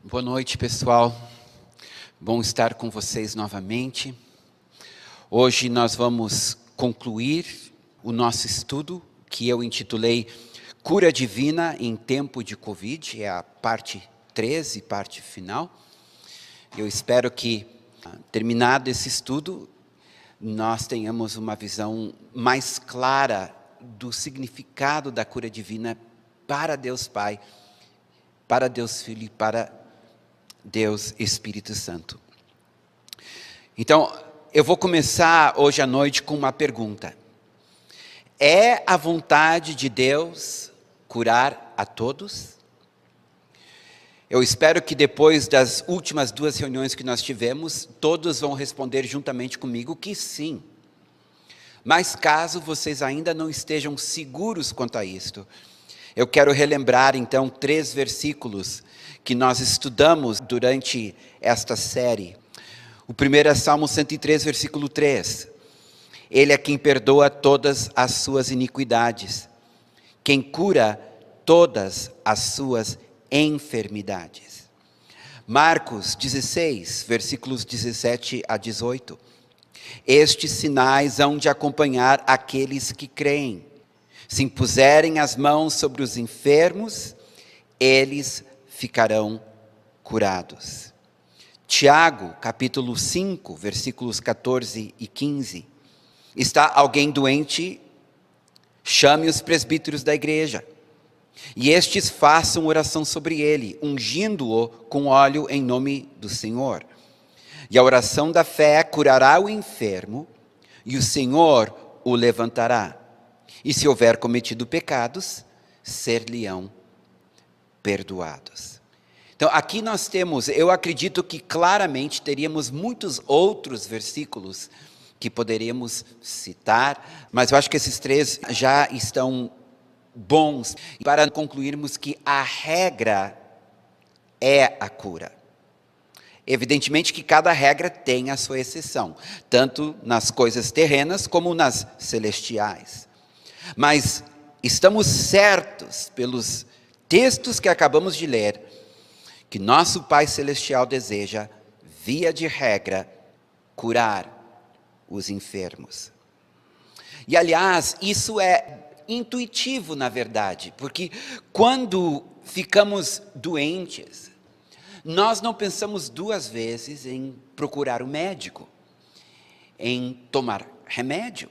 Boa noite, pessoal. Bom estar com vocês novamente. Hoje nós vamos concluir o nosso estudo, que eu intitulei Cura Divina em Tempo de Covid. É a parte 13, parte final. Eu espero que, terminado esse estudo, nós tenhamos uma visão mais clara do significado da cura divina para Deus Pai, para Deus Filho e para Deus Espírito Santo. Então, eu vou começar hoje à noite com uma pergunta. É a vontade de Deus curar a todos? Eu espero que depois das últimas 2 reuniões que nós tivemos, todos vão responder juntamente comigo que sim. Mas caso vocês ainda não estejam seguros quanto a isto, eu quero relembrar então 3 versículos que nós estudamos durante esta série. O primeiro é Salmo 103, versículo 3. Ele é quem perdoa todas as suas iniquidades, quem cura todas as suas enfermidades. Marcos 16, versículos 17 a 18. Estes sinais hão de acompanhar aqueles que creem. Se impuserem as mãos sobre os enfermos, eles ficarão curados. Tiago, capítulo 5, versículos 14 e 15. Está alguém doente? Chame os presbíteros da igreja, e estes façam oração sobre ele, ungindo-o com óleo em nome do Senhor. E a oração da fé curará o enfermo, e o Senhor o levantará. E se houver cometido pecados, ser-lhe-ão perdoados. Então, aqui nós temos, eu acredito que claramente teríamos muitos outros versículos que poderíamos citar, mas eu acho que esses 3 já estão bons para concluirmos que a regra é a cura. Evidentemente que cada regra tem a sua exceção, tanto nas coisas terrenas como nas celestiais. Mas estamos certos, pelos textos que acabamos de ler, que nosso Pai Celestial deseja, via de regra, curar os enfermos. E aliás, isso é intuitivo na verdade, porque quando ficamos doentes, nós não pensamos 2 vezes em procurar um médico, em tomar remédio.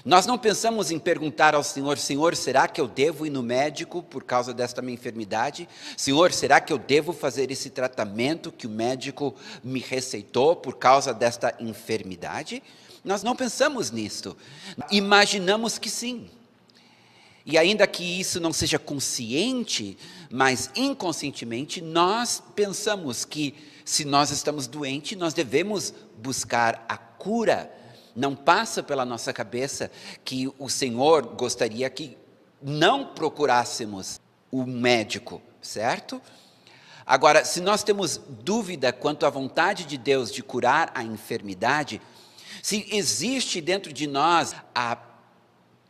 Nós não pensamos em perguntar ao Senhor: Senhor, será que eu devo ir no médico por causa desta minha enfermidade? Senhor, será que eu devo fazer esse tratamento que o médico me receitou por causa desta enfermidade? Nós não pensamos nisto. Imaginamos que sim. E ainda que isso não seja consciente, mas inconscientemente, nós pensamos que se nós estamos doentes, nós devemos buscar a cura. Não passa pela nossa cabeça que o Senhor gostaria que não procurássemos o médico, certo? Agora, se nós temos dúvida quanto à vontade de Deus de curar a enfermidade, se existe dentro de nós a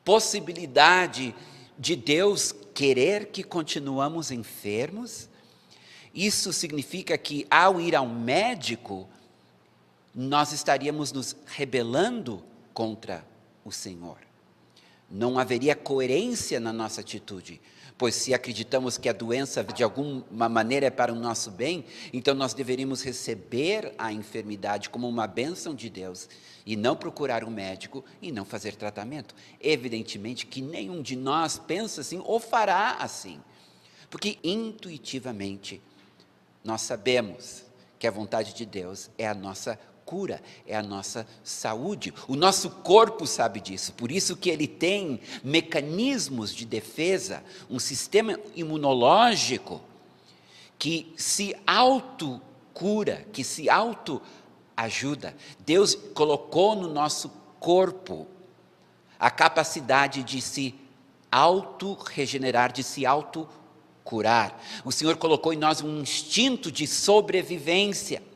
possibilidade de Deus querer que continuamos enfermos, isso significa que ao ir ao médico, nós estaríamos nos rebelando contra o Senhor. Não haveria coerência na nossa atitude, pois se acreditamos que a doença de alguma maneira é para o nosso bem, então nós deveríamos receber a enfermidade como uma bênção de Deus e não procurar um médico e não fazer tratamento. Evidentemente que nenhum de nós pensa assim ou fará assim, porque intuitivamente nós sabemos que a vontade de Deus é a nossa cura, é a nossa saúde. O nosso corpo sabe disso, por isso que ele tem mecanismos de defesa, um sistema imunológico que se autocura, que se autoajuda. Deus colocou no nosso corpo a capacidade de se auto-regenerar, de se auto-curar. O Senhor colocou em nós um instinto de sobrevivência.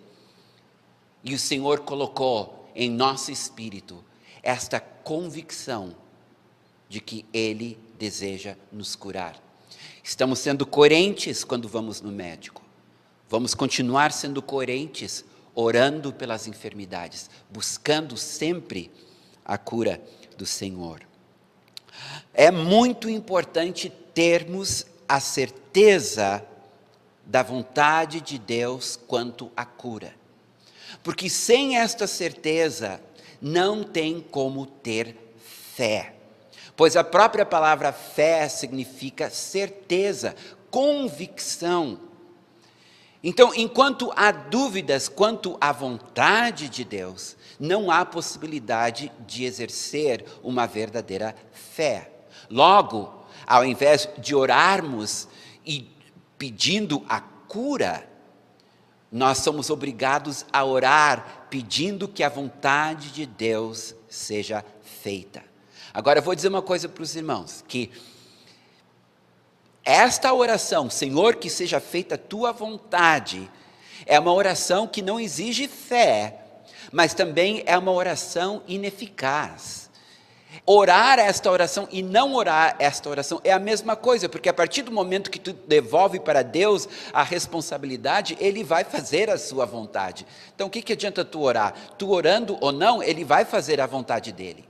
E o Senhor colocou em nosso espírito esta convicção de que Ele deseja nos curar. Estamos sendo coerentes quando vamos no médico. Vamos continuar sendo coerentes, orando pelas enfermidades, buscando sempre a cura do Senhor. É muito importante termos a certeza da vontade de Deus quanto à cura. Porque sem esta certeza, não tem como ter fé. Pois a própria palavra fé significa certeza, convicção. Então, enquanto há dúvidas quanto à vontade de Deus, não há possibilidade de exercer uma verdadeira fé. Logo, ao invés de orarmos e pedindo a cura, nós somos obrigados a orar pedindo que a vontade de Deus seja feita. Agora, eu vou dizer uma coisa para os irmãos, que esta oração, Senhor, que seja feita a tua vontade, é uma oração que não exige fé, mas também é uma oração ineficaz. Orar esta oração e não orar esta oração é a mesma coisa, porque a partir do momento que tu devolve para Deus a responsabilidade, Ele vai fazer a sua vontade. Então o que adianta tu orar? Tu orando ou não, Ele vai fazer a vontade dEle.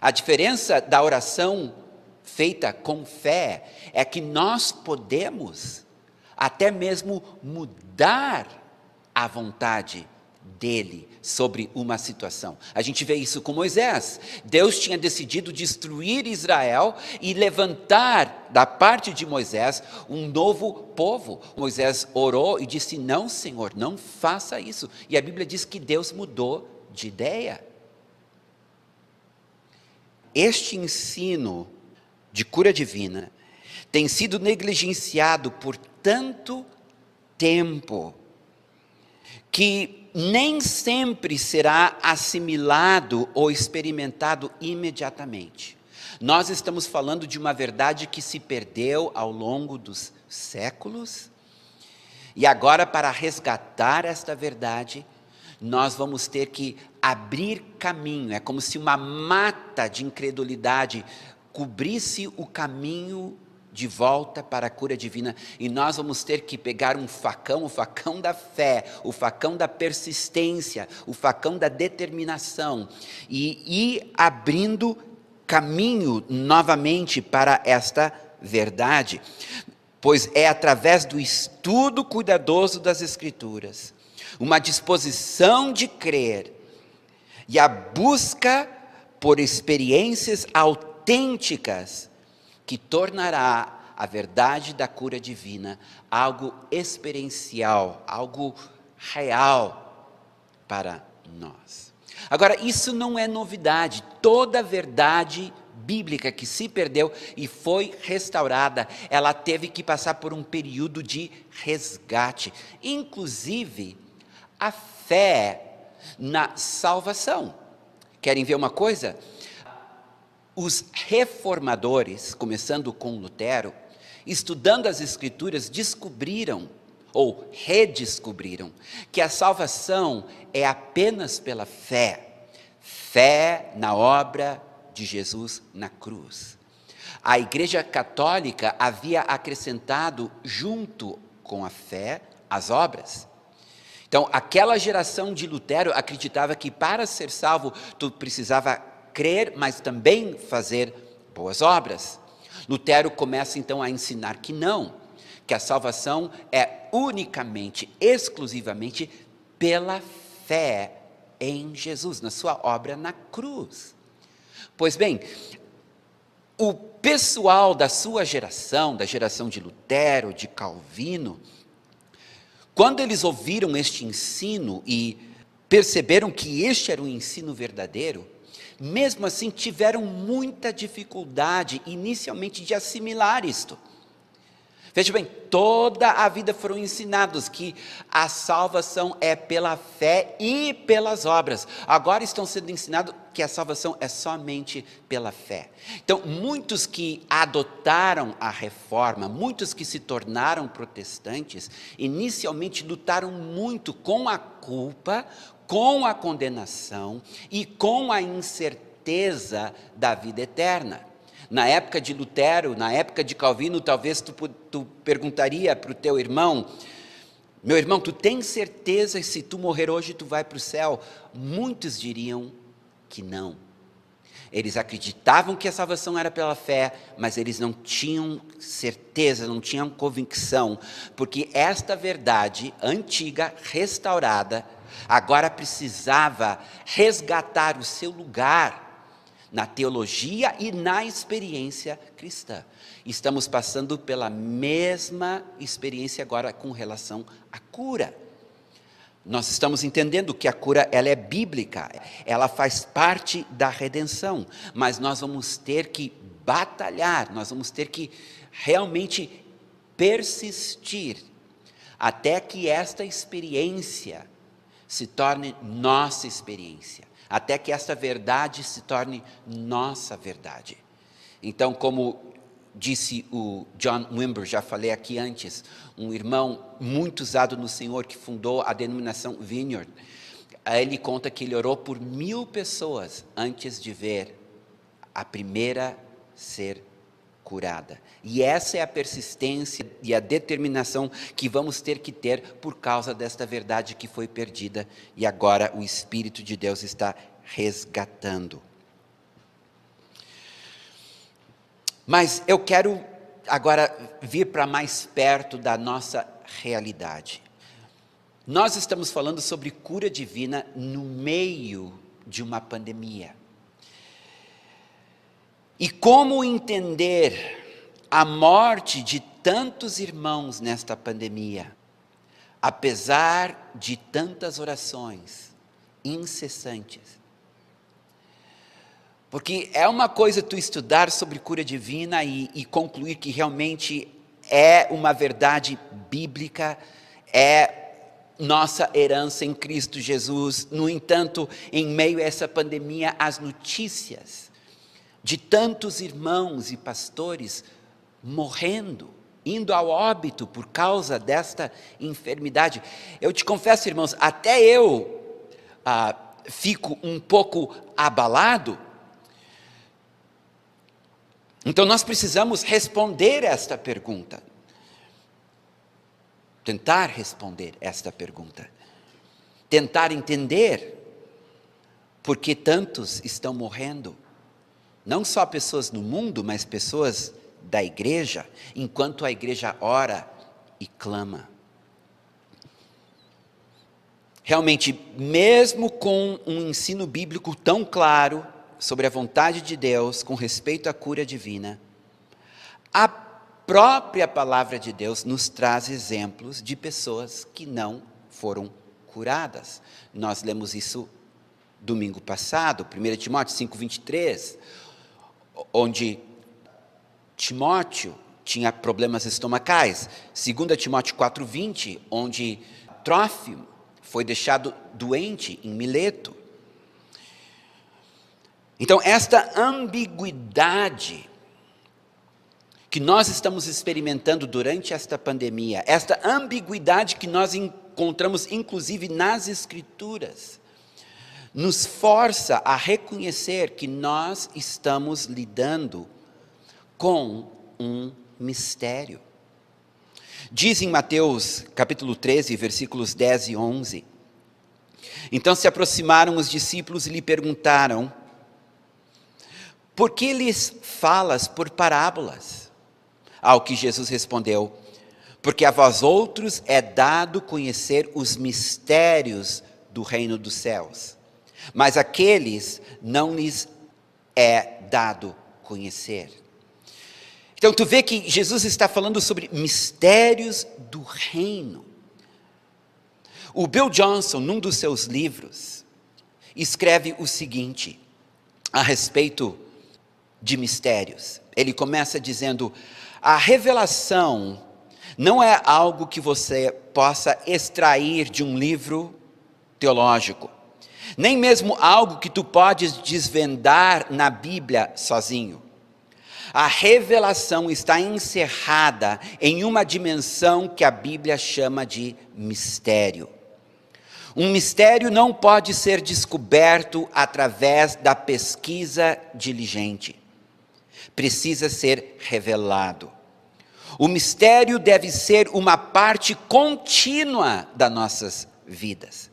A diferença da oração feita com fé é que nós podemos até mesmo mudar a vontade dele sobre uma situação. A gente vê isso com Moisés. Deus tinha decidido destruir Israel e levantar da parte de Moisés um novo povo. Moisés orou e disse: não, Senhor, não faça isso. E a Bíblia diz que Deus mudou de ideia. Este ensino de cura divina tem sido negligenciado por tanto tempo que nem sempre será assimilado ou experimentado imediatamente. Nós estamos falando de uma verdade que se perdeu ao longo dos séculos, e agora, para resgatar esta verdade, nós vamos ter que abrir caminho. É como se uma mata de incredulidade cobrisse o caminho de volta para a cura divina, e nós vamos ter que pegar um facão, o facão da fé, o facão da persistência, o facão da determinação, e ir abrindo caminho novamente para esta verdade, pois é através do estudo cuidadoso das Escrituras, uma disposição de crer e a busca por experiências autênticas que tornará a verdade da cura divina algo experiencial, algo real para nós. Agora, isso não é novidade. Toda verdade bíblica que se perdeu e foi restaurada, ela teve que passar por um período de resgate, inclusive a fé na salvação. Querem ver uma coisa? Os reformadores, começando com Lutero, estudando as Escrituras, descobriram, ou redescobriram, que a salvação é apenas pela fé. Fé na obra de Jesus na cruz. A Igreja Católica havia acrescentado, junto com a fé, as obras. Então, aquela geração de Lutero acreditava que para ser salvo, tu precisava crer, mas também fazer boas obras. Lutero começa então a ensinar que não, que a salvação é unicamente, exclusivamente pela fé em Jesus, na sua obra na cruz. Pois bem, o pessoal da sua geração, da geração de Lutero, de Calvino, quando eles ouviram este ensino e perceberam que este era o ensino verdadeiro, mesmo assim tiveram muita dificuldade inicialmente de assimilar isto. Veja bem, toda a vida foram ensinados que a salvação é pela fé e pelas obras. Agora estão sendo ensinados que a salvação é somente pela fé. Então, muitos que adotaram a reforma, muitos que se tornaram protestantes, inicialmente lutaram muito com a culpa, com a condenação e com a incerteza da vida eterna. Na época de Lutero, na época de Calvino, talvez tu perguntaria para o teu irmão: Meu irmão, tu tens certeza que se tu morrer hoje tu vai para o céu? Muitos diriam que não. Eles acreditavam que a salvação era pela fé, mas eles não tinham certeza, não tinham convicção, porque esta verdade antiga, restaurada, agora precisava resgatar o seu lugar na teologia e na experiência cristã. Estamos passando pela mesma experiência agora com relação à cura. Nós estamos entendendo que a cura ela é bíblica, ela faz parte da redenção, mas nós vamos ter que batalhar, nós vamos ter que realmente persistir até que esta experiência se torne nossa experiência, até que esta verdade se torne nossa verdade. Então, como disse o John Wimber, já falei aqui antes, um irmão muito usado no Senhor que fundou a denominação Vineyard, ele conta que ele orou por 1000 pessoas antes de ver a primeira ser curada. E essa é a persistência e a determinação que vamos ter que ter por causa desta verdade que foi perdida e agora o Espírito de Deus está resgatando. Mas eu quero agora vir para mais perto da nossa realidade. Nós estamos falando sobre cura divina no meio de uma pandemia. E como entender a morte de tantos irmãos nesta pandemia, apesar de tantas orações incessantes? Porque é uma coisa tu estudar sobre cura divina e concluir que realmente é uma verdade bíblica, é nossa herança em Cristo Jesus. No entanto, em meio a essa pandemia, as notícias de tantos irmãos e pastores morrendo, indo ao óbito por causa desta enfermidade. Eu te confesso, irmãos, até eu fico um pouco abalado. Então nós precisamos responder esta pergunta. Tentar responder esta pergunta. Tentar entender por que tantos estão morrendo. Não só pessoas no mundo, mas pessoas da igreja, enquanto a igreja ora e clama. Realmente, mesmo com um ensino bíblico tão claro sobre a vontade de Deus com respeito à cura divina, a própria palavra de Deus nos traz exemplos de pessoas que não foram curadas. Nós lemos isso domingo passado, 1 Timóteo 5:23, onde Timóteo tinha problemas estomacais, 2 Timóteo 4:20, onde Trófimo foi deixado doente em Mileto. Então, esta ambiguidade que nós estamos experimentando durante esta pandemia, esta ambiguidade que nós encontramos inclusive nas Escrituras, nos força a reconhecer que nós estamos lidando com um mistério. Diz em Mateus capítulo 13, versículos 10 e 11, então se aproximaram os discípulos e lhe perguntaram: por que lhes falas por parábolas? Ao que Jesus respondeu: porque a vós outros é dado conhecer os mistérios do reino dos céus, mas àqueles não lhes é dado conhecer. Então tu vê que Jesus está falando sobre mistérios do reino. O Bill Johnson, num dos seus livros, escreve o seguinte a respeito de mistérios. Ele começa dizendo: a revelação não é algo que você possa extrair de um livro teológico, nem mesmo algo que tu podes desvendar na Bíblia sozinho. A revelação está encerrada em uma dimensão que a Bíblia chama de mistério. Um mistério não pode ser descoberto através da pesquisa diligente. Precisa ser revelado. O mistério deve ser uma parte contínua das nossas vidas.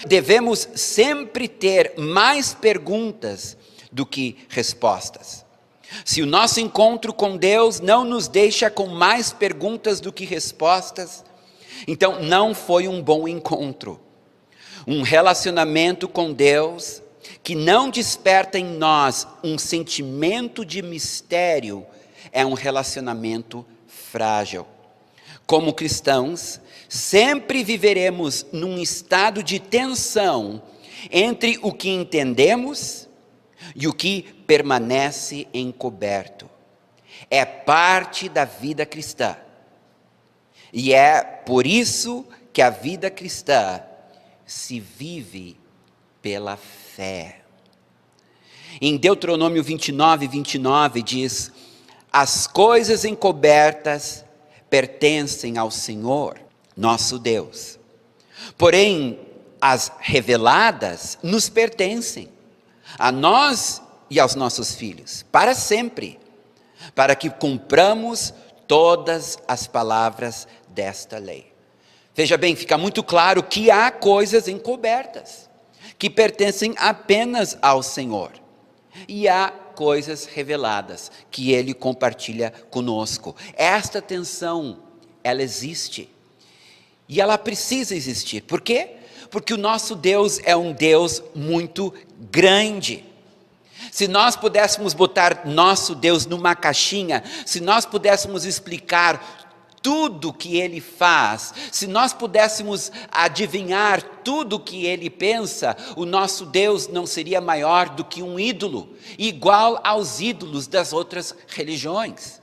Devemos sempre ter mais perguntas do que respostas. Se o nosso encontro com Deus não nos deixa com mais perguntas do que respostas, então não foi um bom encontro. Um relacionamento com Deus que não desperta em nós um sentimento de mistério é um relacionamento frágil. Como cristãos, sempre viveremos num estado de tensão entre o que entendemos e o que permanece encoberto. É parte da vida cristã. E é por isso que a vida cristã se vive pela fé. Em Deuteronômio 29 diz: as coisas encobertas pertencem ao Senhor, nosso Deus. Porém, as reveladas nos pertencem, a nós e aos nossos filhos, para sempre, para que cumpramos todas as palavras desta lei. Veja bem, fica muito claro que há coisas encobertas, que pertencem apenas ao Senhor. E há coisas reveladas, que Ele compartilha conosco. Esta tensão, ela existe. E ela precisa existir. Por quê? Porque o nosso Deus é um Deus muito grande. Se nós pudéssemos botar nosso Deus numa caixinha, se nós pudéssemos explicar tudo que Ele faz, se nós pudéssemos adivinhar tudo que Ele pensa, o nosso Deus não seria maior do que um ídolo, igual aos ídolos das outras religiões.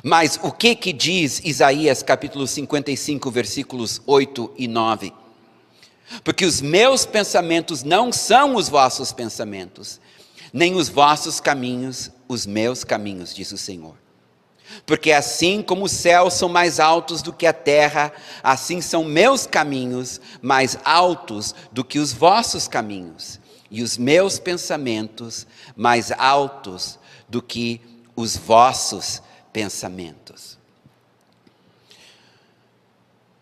Mas o que diz Isaías capítulo 55, versículos 8 e 9? Porque os meus pensamentos não são os vossos pensamentos, nem os vossos caminhos, os meus caminhos, diz o Senhor. Porque assim como os céus são mais altos do que a terra, assim são meus caminhos mais altos do que os vossos caminhos, e os meus pensamentos mais altos do que os vossos pensamentos.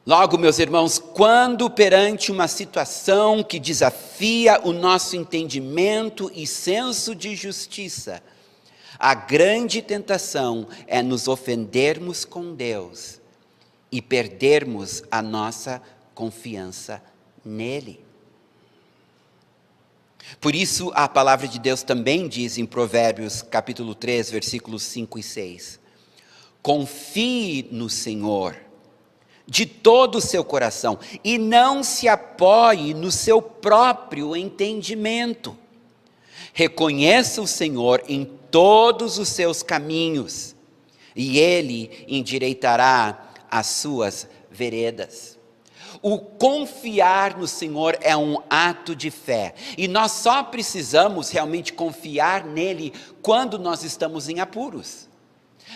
Logo, meus irmãos, quando perante uma situação que desafia o nosso entendimento e senso de justiça, a grande tentação é nos ofendermos com Deus e perdermos a nossa confiança nele. Por isso, a palavra de Deus também diz em Provérbios capítulo 3, versículos 5 e 6. Confie no Senhor de todo o seu coração e não se apoie no seu próprio entendimento. Reconheça o Senhor em todos os seus caminhos, e Ele endireitará as suas veredas. O confiar no Senhor é um ato de fé, e nós só precisamos realmente confiar nele quando nós estamos em apuros.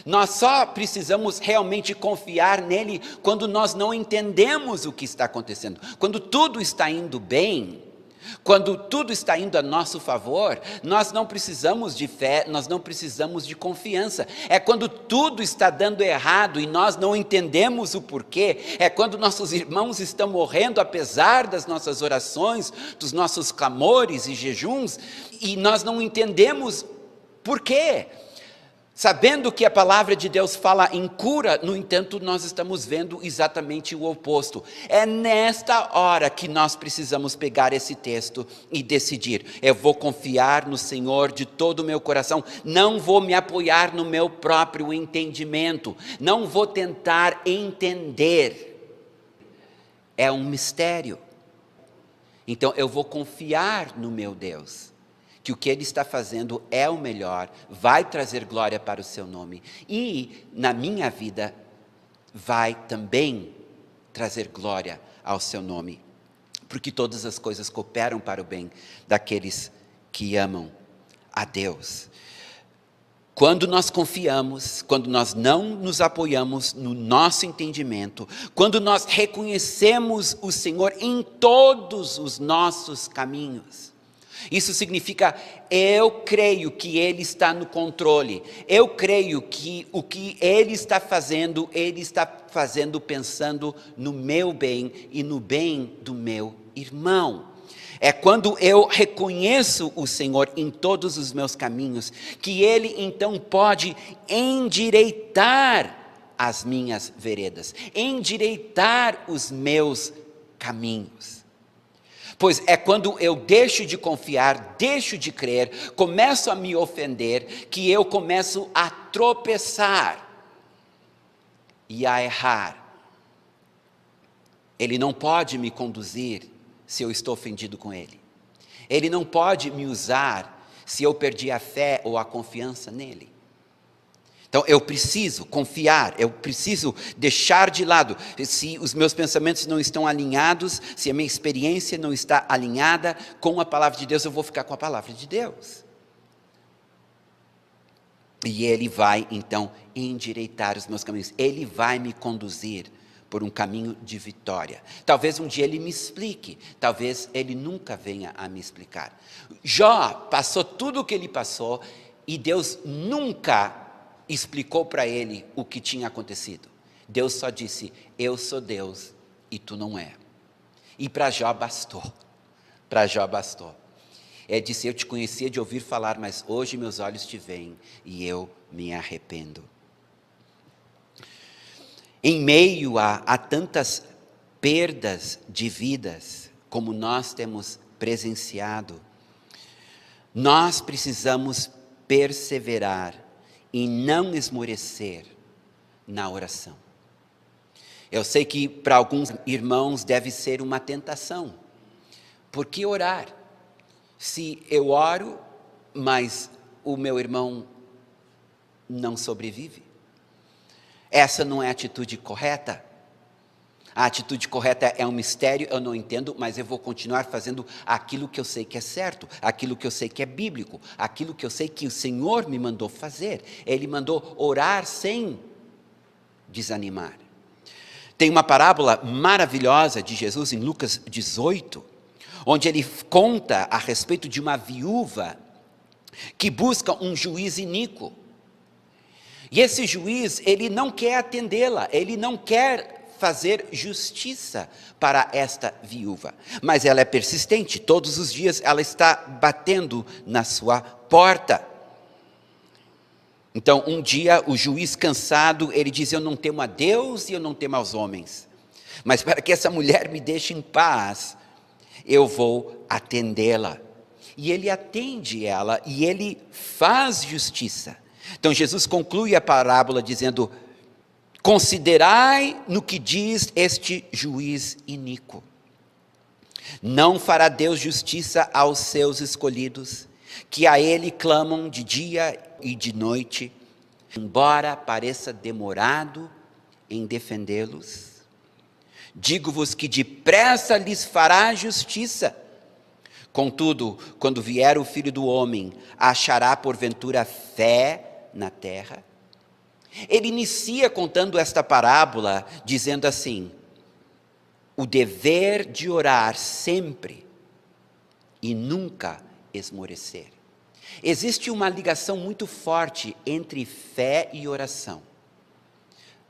Nós só precisamos realmente confiar nele quando nós não entendemos o que está acontecendo. Quando tudo está indo bem, quando tudo está indo a nosso favor, nós não precisamos de fé, nós não precisamos de confiança. É quando tudo está dando errado e nós não entendemos o porquê, é quando nossos irmãos estão morrendo apesar das nossas orações, dos nossos clamores e jejuns, e nós não entendemos porquê. Sabendo que a palavra de Deus fala em cura, no entanto, nós estamos vendo exatamente o oposto. É nesta hora que nós precisamos pegar esse texto e decidir. Eu vou confiar no Senhor de todo o meu coração, não vou me apoiar no meu próprio entendimento, não vou tentar entender. É um mistério. Então eu vou confiar no meu Deus, que o que Ele está fazendo é o melhor, vai trazer glória para o seu nome, e na minha vida vai também trazer glória ao seu nome, porque todas as coisas cooperam para o bem daqueles que amam a Deus. Quando nós confiamos, quando nós não nos apoiamos no nosso entendimento, quando nós reconhecemos o Senhor em todos os nossos caminhos, Isso significa, eu creio que Ele está no controle. Eu creio que o que Ele está fazendo pensando no meu bem e no bem do meu irmão. É quando eu reconheço o Senhor em todos os meus caminhos, que Ele então pode endireitar as minhas veredas, endireitar os meus caminhos. Pois é quando eu deixo de confiar, deixo de crer, começo a me ofender, que eu começo a tropeçar e a errar. Ele não pode me conduzir se eu estou ofendido com Ele. Ele não pode me usar se eu perdi a fé ou a confiança nele. Então eu preciso confiar, eu preciso deixar de lado. Se os meus pensamentos não estão alinhados, se a minha experiência não está alinhada com a palavra de Deus, eu vou ficar com a palavra de Deus. E Ele vai então endireitar os meus caminhos. Ele vai me conduzir por um caminho de vitória. Talvez um dia Ele me explique, talvez Ele nunca venha a me explicar. Jó passou tudo o que ele passou e Deus nunca explicou para ele o que tinha acontecido. Deus só disse, eu sou Deus e tu não é. E para Jó bastou. Para Jó bastou. Disse, eu te conhecia de ouvir falar, mas hoje meus olhos te veem e eu me arrependo. Em meio a tantas perdas de vidas, como nós temos presenciado, nós precisamos perseverar e não esmorecer na oração. Eu sei que para alguns irmãos deve ser uma tentação. Por que orar? Se eu oro, mas o meu irmão não sobrevive. Essa não é a atitude correta. A atitude correta é um mistério, eu não entendo, mas eu vou continuar fazendo aquilo que eu sei que é certo, aquilo que eu sei que é bíblico, aquilo que eu sei que o Senhor me mandou fazer. Ele mandou orar sem desanimar. Tem uma parábola maravilhosa de Jesus em Lucas 18, onde ele conta a respeito de uma viúva que busca um juiz iníquo. E esse juiz, ele não quer atendê-la, ele não quer fazer justiça para esta viúva. Mas ela é persistente, todos os dias ela está batendo na sua porta. Então, um dia, o juiz cansado, ele diz, eu não temo a Deus e eu não temo aos homens. Mas para que essa mulher me deixe em paz, eu vou atendê-la. E ele atende ela e ele faz justiça. Então, Jesus conclui a parábola dizendo, considerai no que diz este juiz iníquo. Não fará Deus justiça aos seus escolhidos, que a Ele clamam de dia e de noite, embora pareça demorado em defendê-los. Digo-vos que depressa lhes fará justiça. Contudo, quando vier o Filho do Homem, achará porventura fé na terra? Ele inicia contando esta parábola dizendo assim, o dever de orar sempre e nunca esmorecer. Existe uma ligação muito forte entre fé e oração.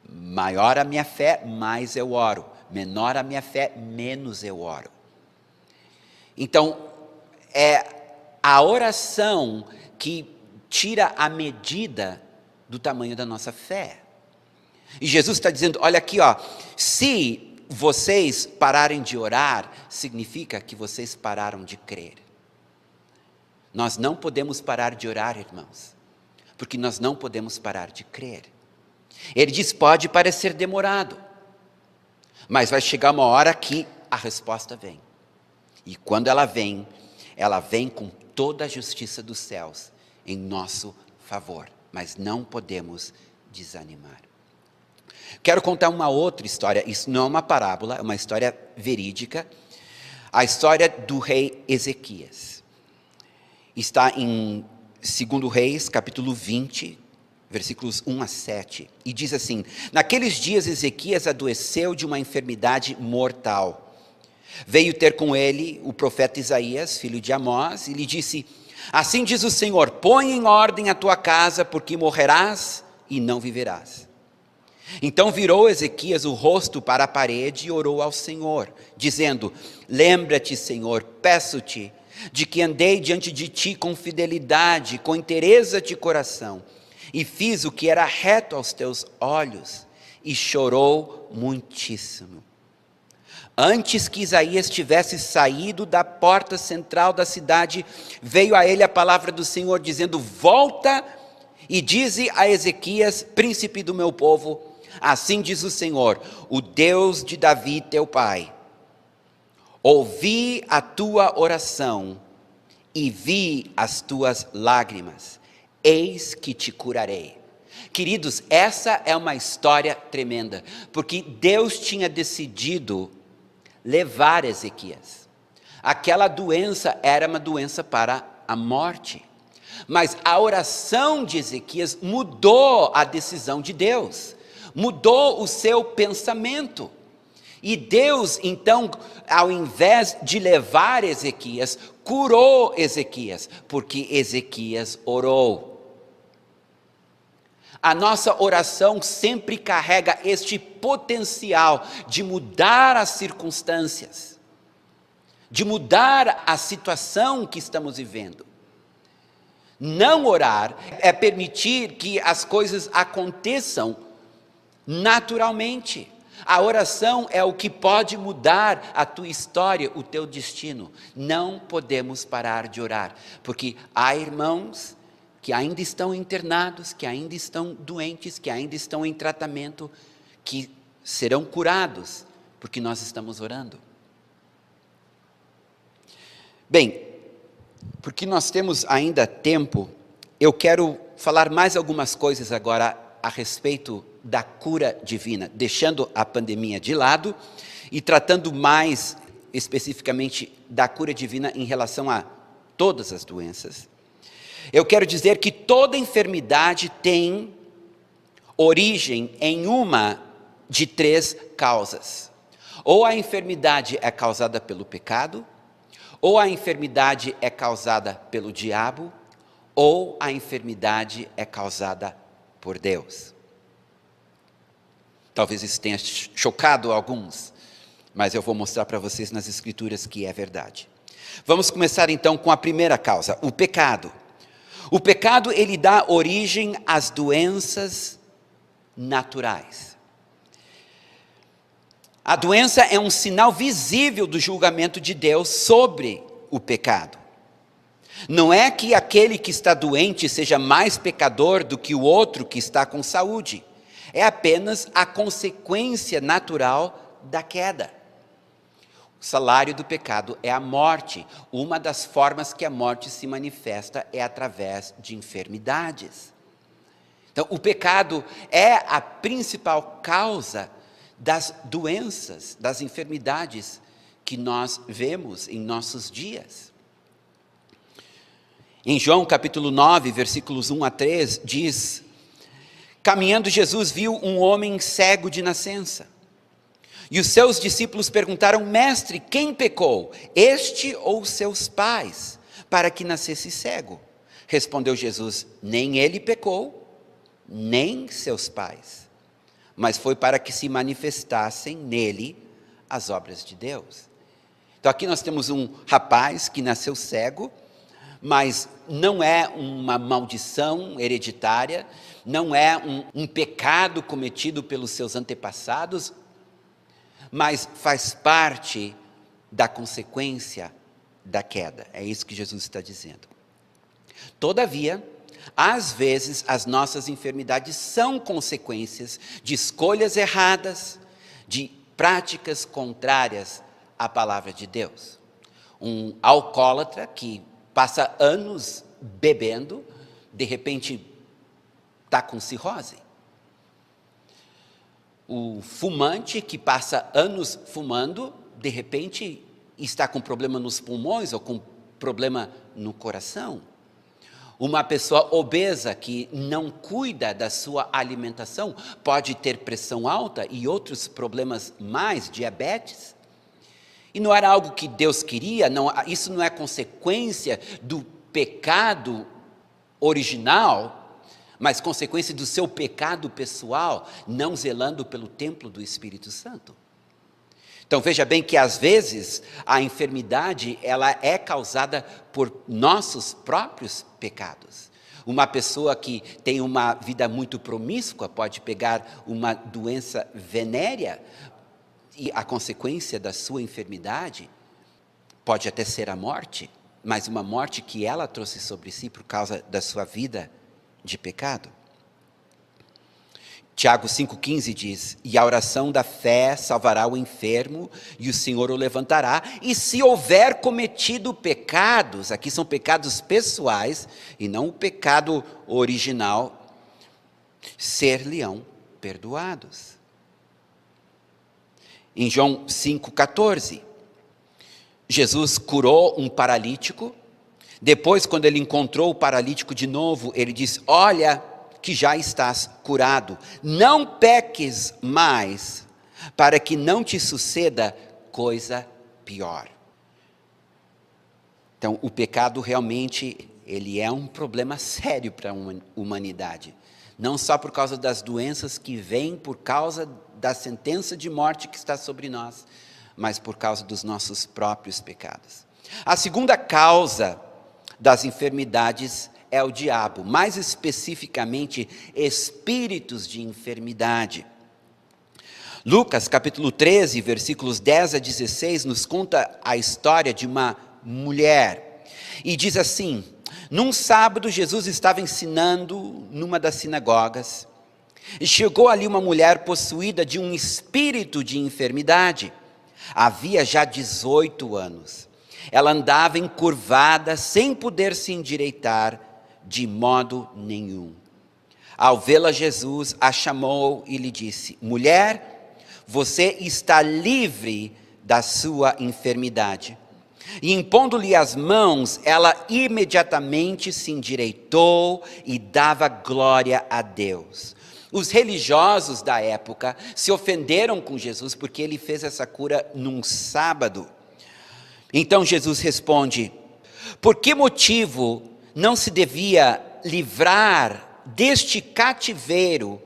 Maior a minha fé, mais eu oro. Menor a minha fé, menos eu oro. Então, é a oração que tira a medida do tamanho da nossa fé. E Jesus está dizendo, olha aqui, se vocês pararem de orar, significa que vocês pararam de crer. Nós não podemos parar de orar, irmãos, porque nós não podemos parar de crer. Ele diz, pode parecer demorado, mas vai chegar uma hora que a resposta vem. E quando ela vem com toda a justiça dos céus em nosso favor. Mas não podemos desanimar. Quero contar uma outra história, isso não é uma parábola, é uma história verídica. A história do rei Ezequias. Está em 2 Reis, capítulo 20, versículos 1 a 7. E diz assim, naqueles dias Ezequias adoeceu de uma enfermidade mortal. Veio ter com ele o profeta Isaías, filho de Amós, e lhe disse: assim diz o Senhor, põe em ordem a tua casa, porque morrerás e não viverás. Então virou Ezequias o rosto para a parede e orou ao Senhor, dizendo: lembra-te, Senhor, peço-te, de que andei diante de ti com fidelidade, com inteireza de coração, e fiz o que era reto aos teus olhos, e chorou muitíssimo. Antes que Isaías tivesse saído da porta central da cidade, veio a ele a palavra do Senhor, dizendo: volta e dize a Ezequias, príncipe do meu povo, assim diz o Senhor, o Deus de Davi teu pai: ouvi a tua oração e vi as tuas lágrimas, eis que te curarei. Queridos, essa é uma história tremenda, porque Deus tinha decidido levar Ezequias. Aquela doença era uma doença para a morte, mas a oração de Ezequias mudou a decisão de Deus, mudou o seu pensamento. E Deus, então, ao invés de levar Ezequias, curou Ezequias, porque Ezequias orou. A nossa oração sempre carrega este potencial de mudar as circunstâncias, de mudar a situação que estamos vivendo. Não orar é permitir que as coisas aconteçam naturalmente. A oração é o que pode mudar a tua história, o teu destino. Não podemos parar de orar, porque há irmãos que ainda estão internados, que ainda estão doentes, que ainda estão em tratamento, que serão curados, porque nós estamos orando. Bem, porque nós temos ainda tempo, eu quero falar mais algumas coisas agora a respeito da cura divina, deixando a pandemia de lado e tratando mais especificamente da cura divina em relação a todas as doenças. Eu quero dizer que toda enfermidade tem origem em uma de três causas. Ou a enfermidade é causada pelo pecado, ou a enfermidade é causada pelo diabo, ou a enfermidade é causada por Deus. Talvez isso tenha chocado alguns, mas eu vou mostrar para vocês nas Escrituras que é verdade. Vamos começar então com a primeira causa, o pecado. O pecado, ele dá origem às doenças naturais. A doença é um sinal visível do julgamento de Deus sobre o pecado. Não é que aquele que está doente seja mais pecador do que o outro que está com saúde. É apenas a consequência natural da queda. O salário do pecado é a morte. Uma das formas que a morte se manifesta é através de enfermidades. Então, o pecado é a principal causa das doenças, das enfermidades que nós vemos em nossos dias. Em João capítulo 9, versículos 1 a 3, diz: caminhando Jesus viu um homem cego de nascença. E os seus discípulos perguntaram: mestre, quem pecou, este ou seus pais, para que nascesse cego? Respondeu Jesus: nem ele pecou, nem seus pais, mas foi para que se manifestassem nele as obras de Deus. Então aqui nós temos um rapaz que nasceu cego, mas não é uma maldição hereditária, não é um pecado cometido pelos seus antepassados, mas faz parte da consequência da queda. É isso que Jesus está dizendo. Todavia, às vezes as nossas enfermidades são consequências de escolhas erradas, de práticas contrárias à palavra de Deus. Um alcoólatra que passa anos bebendo, de repente está com cirrose. O fumante que passa anos fumando, de repente está com problema nos pulmões ou com problema no coração. Uma pessoa obesa que não cuida da sua alimentação pode ter pressão alta e outros problemas mais, diabetes. E não era algo que Deus queria, não, isso não é consequência do pecado original, mas consequência do seu pecado pessoal, não zelando pelo templo do Espírito Santo. Então veja bem que às vezes a enfermidade ela é causada por nossos próprios pecados. Uma pessoa que tem uma vida muito promíscua pode pegar uma doença venérea e a consequência da sua enfermidade pode até ser a morte, mas uma morte que ela trouxe sobre si por causa da sua vida de pecado. Tiago 5,15 diz, e a oração da fé salvará o enfermo, e o Senhor o levantará, e se houver cometido pecados, aqui são pecados pessoais, e não o pecado original, ser-lhe-ão perdoados. Em João 5,14, Jesus curou um paralítico, depois quando ele encontrou o paralítico de novo, ele disse, olha, que já estás curado, não peques mais, para que não te suceda coisa pior. Então, o pecado realmente, ele é um problema sério para a humanidade, não só por causa das doenças que vêm por causa da sentença de morte que está sobre nós, mas por causa dos nossos próprios pecados. A segunda causa das enfermidades é o diabo, mais especificamente, espíritos de enfermidade. Lucas, capítulo 13, versículos 10 a 16, nos conta a história de uma mulher. E diz assim, num sábado, Jesus estava ensinando numa das sinagogas, e chegou ali uma mulher possuída de um espírito de enfermidade. Havia já 18 anos. Ela andava encurvada, sem poder se endireitar, de modo nenhum. Ao vê-la, Jesus a chamou e lhe disse, mulher, você está livre da sua enfermidade. E impondo-lhe as mãos, ela imediatamente se endireitou e dava glória a Deus. Os religiosos da época se ofenderam com Jesus porque ele fez essa cura num sábado. Então Jesus responde, por que motivo não se devia livrar deste cativeiro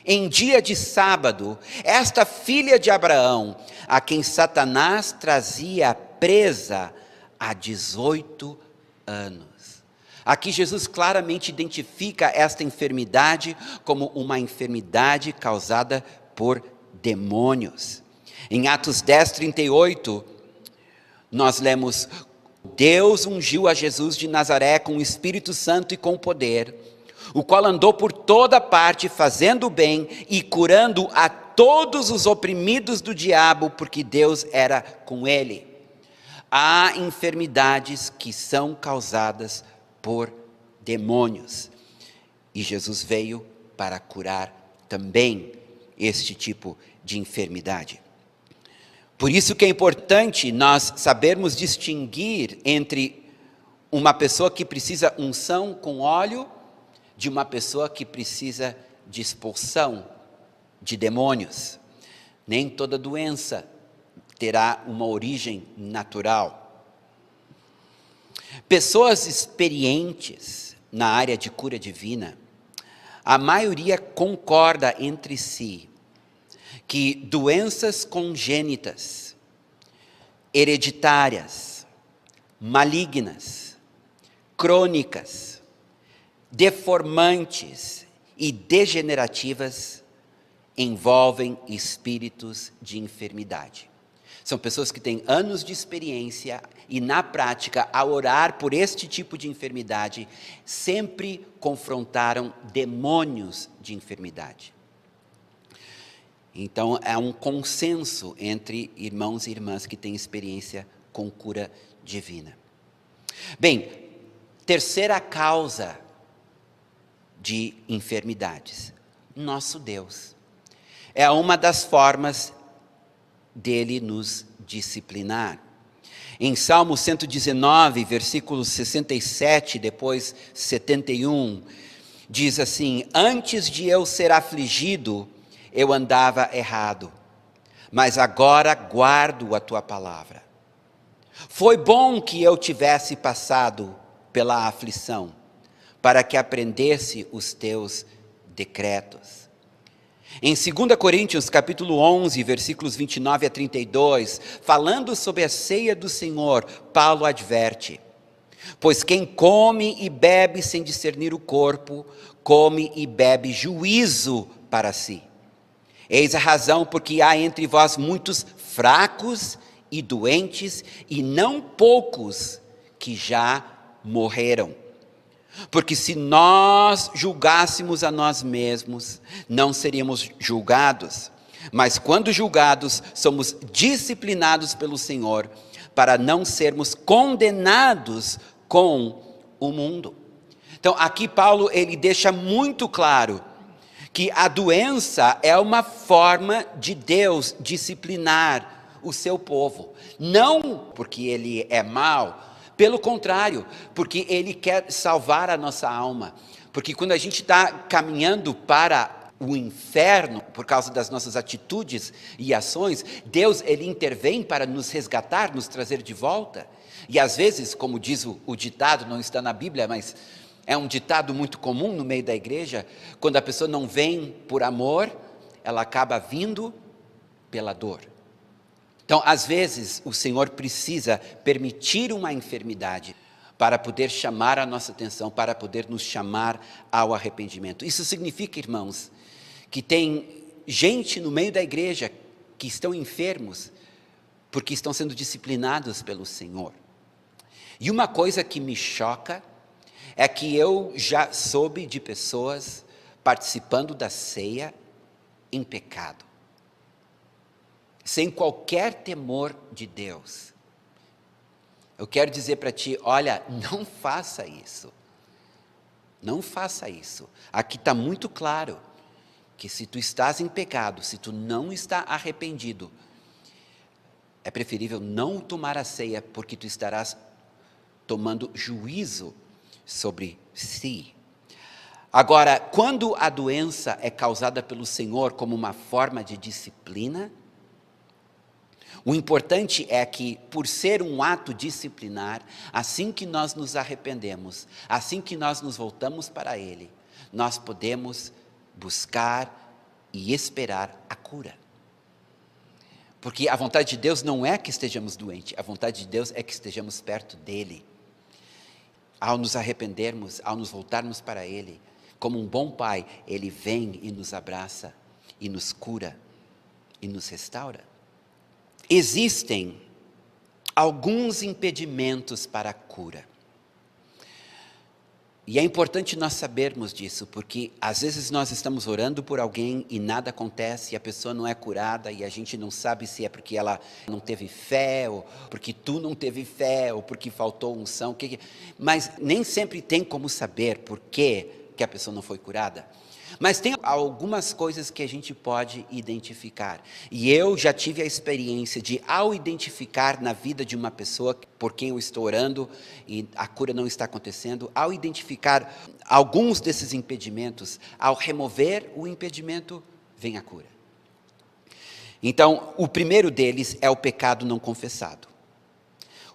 em dia de sábado, esta filha de Abraão, a quem Satanás trazia presa há 18 anos. Aqui Jesus claramente identifica esta enfermidade como uma enfermidade causada por demônios. Em Atos 10, 38, nós lemos, Deus ungiu a Jesus de Nazaré com o Espírito Santo e com poder, o qual andou por toda parte fazendo o bem e curando a todos os oprimidos do diabo, porque Deus era com ele. Há enfermidades que são causadas por demônios, e Jesus veio para curar também este tipo de enfermidade. Por isso que é importante nós sabermos distinguir entre uma pessoa que precisa unção com óleo de uma pessoa que precisa de expulsão de demônios. Nem toda doença terá uma origem natural. Pessoas experientes na área de cura divina, a maioria concorda entre si que doenças congênitas, hereditárias, malignas, crônicas, deformantes e degenerativas envolvem espíritos de enfermidade. São pessoas que têm anos de experiência e, na prática, ao orar por este tipo de enfermidade, sempre confrontaram demônios de enfermidade. Então, é um consenso entre irmãos e irmãs que têm experiência com cura divina. Bem, terceira causa de enfermidades, nosso Deus. É uma das formas dele nos disciplinar. Em Salmo 119, versículos 67, depois 71, diz assim, antes de eu ser afligido, eu andava errado, mas agora guardo a tua palavra. Foi bom que eu tivesse passado pela aflição, para que aprendesse os teus decretos. Em 2 Coríntios, capítulo 11, versículos 29 a 32, falando sobre a ceia do Senhor, Paulo adverte: pois quem come e bebe sem discernir o corpo, come e bebe juízo para si. Eis a razão porque há entre vós muitos fracos e doentes, e não poucos que já morreram. Porque se nós julgássemos a nós mesmos, não seríamos julgados. Mas quando julgados, somos disciplinados pelo Senhor, para não sermos condenados com o mundo. Então aqui Paulo ele deixa muito claro que a doença é uma forma de Deus disciplinar o seu povo. Não porque ele é mau, pelo contrário, porque ele quer salvar a nossa alma. Porque quando a gente está caminhando para o inferno, por causa das nossas atitudes e ações, Deus ele intervém para nos resgatar, nos trazer de volta. E às vezes, como diz o ditado, não está na Bíblia, mas é um ditado muito comum no meio da igreja, quando a pessoa não vem por amor, ela acaba vindo pela dor. Então, às vezes, o Senhor precisa permitir uma enfermidade para poder chamar a nossa atenção, para poder nos chamar ao arrependimento. Isso significa, irmãos, que tem gente no meio da igreja que estão enfermos porque estão sendo disciplinados pelo Senhor. E uma coisa que me choca é que eu já soube de pessoas participando da ceia em pecado, sem qualquer temor de Deus. Eu quero dizer para ti, olha, não faça isso. Não faça isso. Aqui está muito claro que se tu estás em pecado, se tu não está arrependido, é preferível não tomar a ceia, porque tu estarás tomando juízo sobre si. Agora, quando a doença é causada pelo Senhor como uma forma de disciplina, o importante é que, por ser um ato disciplinar, assim que nós nos arrependemos, assim que nós nos voltamos para Ele, nós podemos buscar e esperar a cura. Porque a vontade de Deus não é que estejamos doentes, a vontade de Deus é que estejamos perto dEle. Ao nos arrependermos, ao nos voltarmos para Ele, como um bom pai, Ele vem e nos abraça, e nos cura, e nos restaura. Existem alguns impedimentos para a cura. E é importante nós sabermos disso, porque às vezes nós estamos orando por alguém e nada acontece, e a pessoa não é curada, e a gente não sabe se é porque ela não teve fé, ou porque tu não teve fé, ou porque faltou unção, mas nem sempre tem como saber por que a pessoa não foi curada. Mas tem algumas coisas que a gente pode identificar. E eu já tive a experiência de, ao identificar na vida de uma pessoa por quem eu estou orando e a cura não está acontecendo, ao identificar alguns desses impedimentos, ao remover o impedimento, vem a cura. Então, o primeiro deles é o pecado não confessado.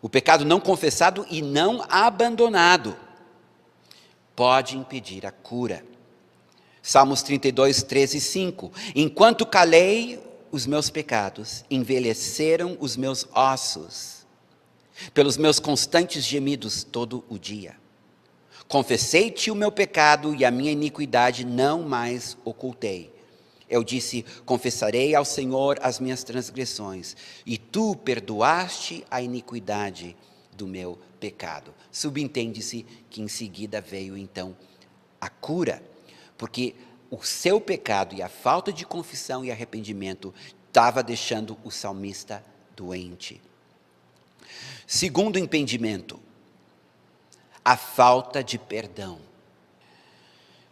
O pecado não confessado e não abandonado pode impedir a cura. Salmos 32, 13 e 5. Enquanto calei os meus pecados, envelheceram os meus ossos, pelos meus constantes gemidos todo o dia. Confessei-te o meu pecado e a minha iniquidade não mais ocultei. Eu disse, confessarei ao Senhor as minhas transgressões, e tu perdoaste a iniquidade do meu pecado. Subentende-se que em seguida veio então a cura. Porque o seu pecado e a falta de confissão e arrependimento estava deixando o salmista doente. Segundo impedimento, a falta de perdão.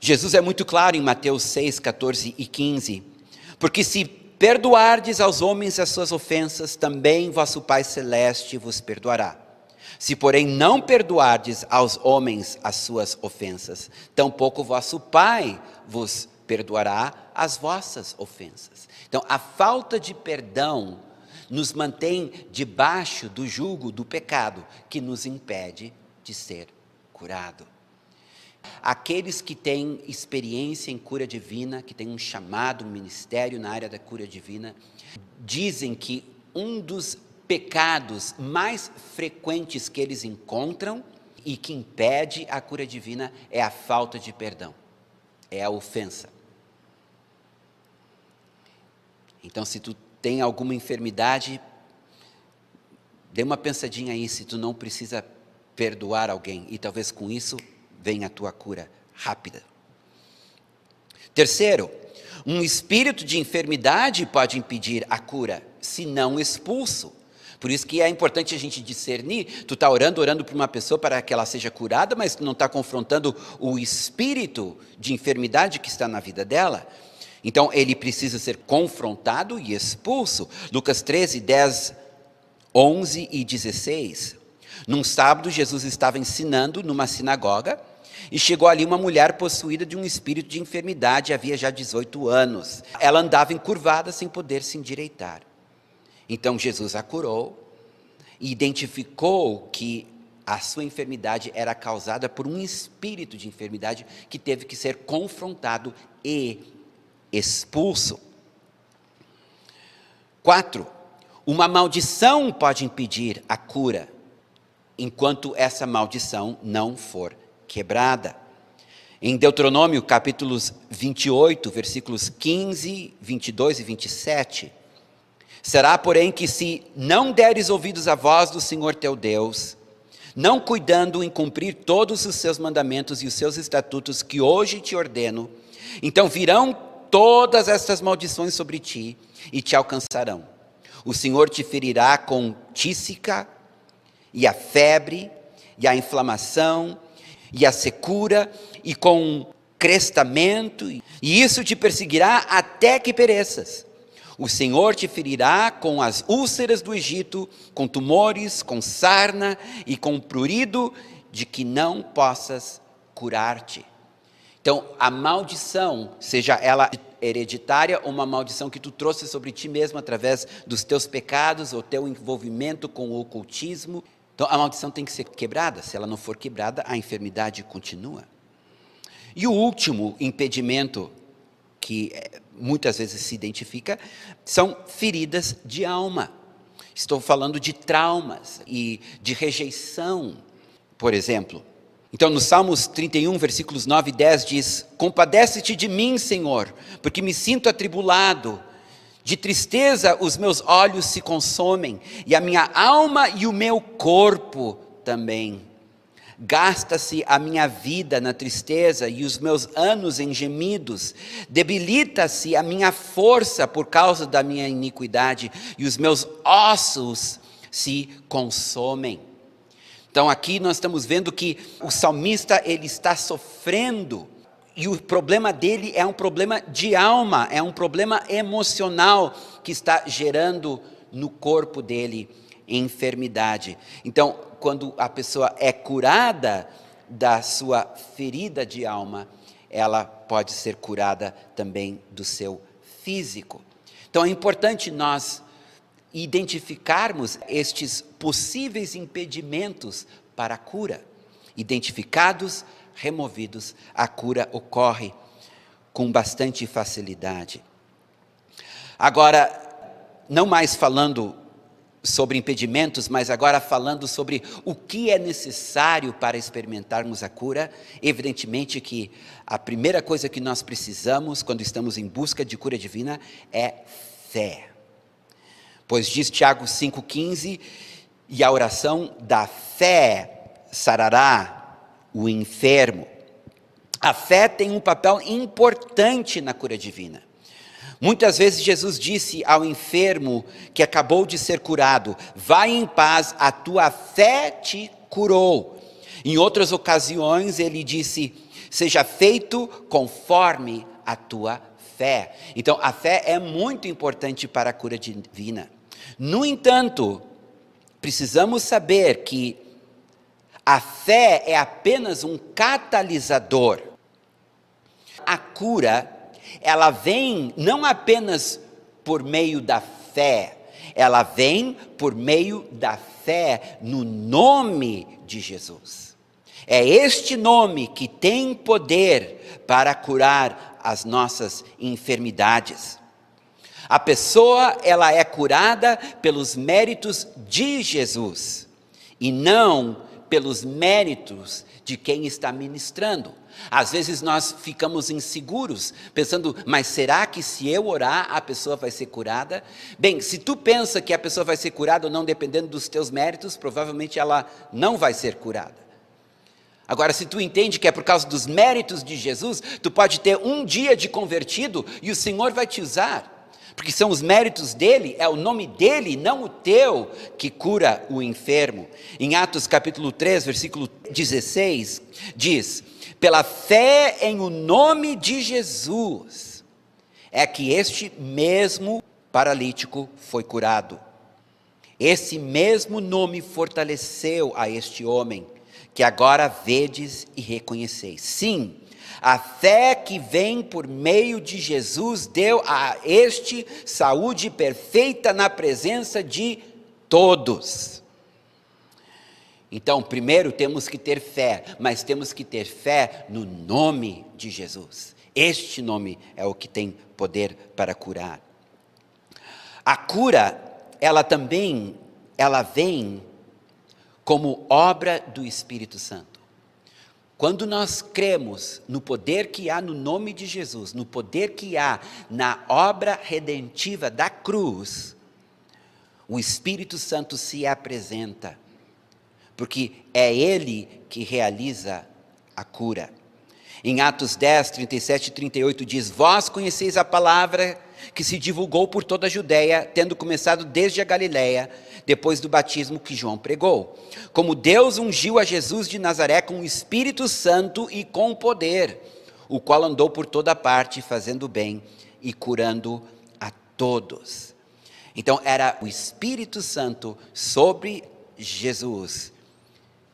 Jesus é muito claro em Mateus 6, 14 e 15. Porque se perdoardes aos homens as suas ofensas, também vosso Pai Celeste vos perdoará. Se, porém, não perdoardes aos homens as suas ofensas, tampouco vosso Pai vos perdoará as vossas ofensas. Então, a falta de perdão nos mantém debaixo do jugo do pecado, que nos impede de ser curado. Aqueles que têm experiência em cura divina, que têm um chamado, um ministério na área da cura divina, dizem que um dos pecados mais frequentes que eles encontram e que impede a cura divina é a falta de perdão, é a ofensa. Então, se tu tem alguma enfermidade, dê uma pensadinha aí se tu não precisa perdoar alguém, e talvez com isso venha a tua cura rápida. Terceiro, um espírito de enfermidade pode impedir a cura, se não expulso. Por isso que é importante a gente discernir. Tu está orando por uma pessoa para que ela seja curada, mas tu não está confrontando o espírito de enfermidade que está na vida dela. Então, ele precisa ser confrontado e expulso. Lucas 13, 10, 11 e 16. Num sábado, Jesus estava ensinando numa sinagoga, e chegou ali uma mulher possuída de um espírito de enfermidade, havia já 18 anos. Ela andava encurvada sem poder se endireitar. Então Jesus a curou e identificou que a sua enfermidade era causada por um espírito de enfermidade que teve que ser confrontado e expulso. 4. Uma maldição pode impedir a cura, enquanto essa maldição não for quebrada. Em Deuteronômio, capítulos 28, versículos 15, 22 e 27, será, porém, que se não deres ouvidos à voz do Senhor teu Deus, não cuidando em cumprir todos os seus mandamentos e os seus estatutos que hoje te ordeno, então virão todas estas maldições sobre ti e te alcançarão. O Senhor te ferirá com tísica, e a febre, e a inflamação, e a secura, e com crestamento, e isso te perseguirá até que pereças. O Senhor te ferirá com as úlceras do Egito, com tumores, com sarna e com prurido, de que não possas curar-te. Então, a maldição, seja ela hereditária ou uma maldição que tu trouxe sobre ti mesmo através dos teus pecados ou teu envolvimento com o ocultismo, então a maldição tem que ser quebrada. Se ela não for quebrada, a enfermidade continua. E o último impedimento que muitas vezes se identifica são feridas de alma. Estou falando de traumas e de rejeição, por exemplo. Então, no Salmos 31, versículos 9 e 10 diz: compadece-te de mim, Senhor, porque me sinto atribulado. De tristeza os meus olhos se consomem, e a minha alma e o meu corpo também. Gasta-se a minha vida na tristeza e os meus anos em gemidos. Debilita-se a minha força por causa da minha iniquidade, e os meus ossos se consomem. Então aqui nós estamos vendo que o salmista ele está sofrendo, e o problema dele é um problema de alma, é um problema emocional que está gerando no corpo dele enfermidade. Então, quando a pessoa é curada da sua ferida de alma, ela pode ser curada também do seu físico. Então é importante nós identificarmos estes possíveis impedimentos para a cura. Identificados, removidos, a cura ocorre com bastante facilidade. Agora, não mais falando sobre impedimentos, mas agora falando sobre o que é necessário para experimentarmos a cura. Evidentemente que a primeira coisa que nós precisamos quando estamos em busca de cura divina é fé. Pois diz Tiago 5,15, e a oração da fé sarará o enfermo. A fé tem um papel importante na cura divina. Muitas vezes Jesus disse ao enfermo que acabou de ser curado: vai em paz, a tua fé te curou. Em outras ocasiões ele disse: seja feito conforme a tua fé. Então a fé é muito importante para a cura divina. No entanto, precisamos saber que a fé é apenas um catalisador. A cura, ela vem não apenas por meio da fé. Ela vem por meio da fé no nome de Jesus. É este nome que tem poder para curar as nossas enfermidades. A pessoa, ela é curada pelos méritos de Jesus e não pelos méritos de quem está ministrando. Às vezes nós ficamos inseguros, pensando, mas será que se eu orar a pessoa vai ser curada? Bem, se tu pensa que a pessoa vai ser curada ou não dependendo dos teus méritos, provavelmente ela não vai ser curada. Agora, se tu entende que é por causa dos méritos de Jesus, tu pode ter um dia de convertido e o Senhor vai te usar. Porque são os méritos dele, é o nome dele, não o teu, que cura o enfermo. Em Atos capítulo 3, versículo 16, diz: pela fé em o nome de Jesus, é que este mesmo paralítico foi curado. Esse mesmo nome fortaleceu a este homem, que agora vedes e reconheceis. Sim, a fé que vem por meio de Jesus deu a este saúde perfeita na presença de todos. Então, primeiro temos que ter fé, mas temos que ter fé no nome de Jesus. Este nome é o que tem poder para curar. A cura, ela vem como obra do Espírito Santo. Quando nós cremos no poder que há no nome de Jesus, no poder que há na obra redentiva da cruz, o Espírito Santo se apresenta, porque é Ele que realiza a cura. Em Atos 10, 37 e 38 diz: vós conheceis a palavra que se divulgou por toda a Judéia, tendo começado desde a Galiléia, depois do batismo que João pregou. Como Deus ungiu a Jesus de Nazaré com o Espírito Santo e com poder, o qual andou por toda parte, fazendo bem e curando a todos. Então era o Espírito Santo sobre Jesus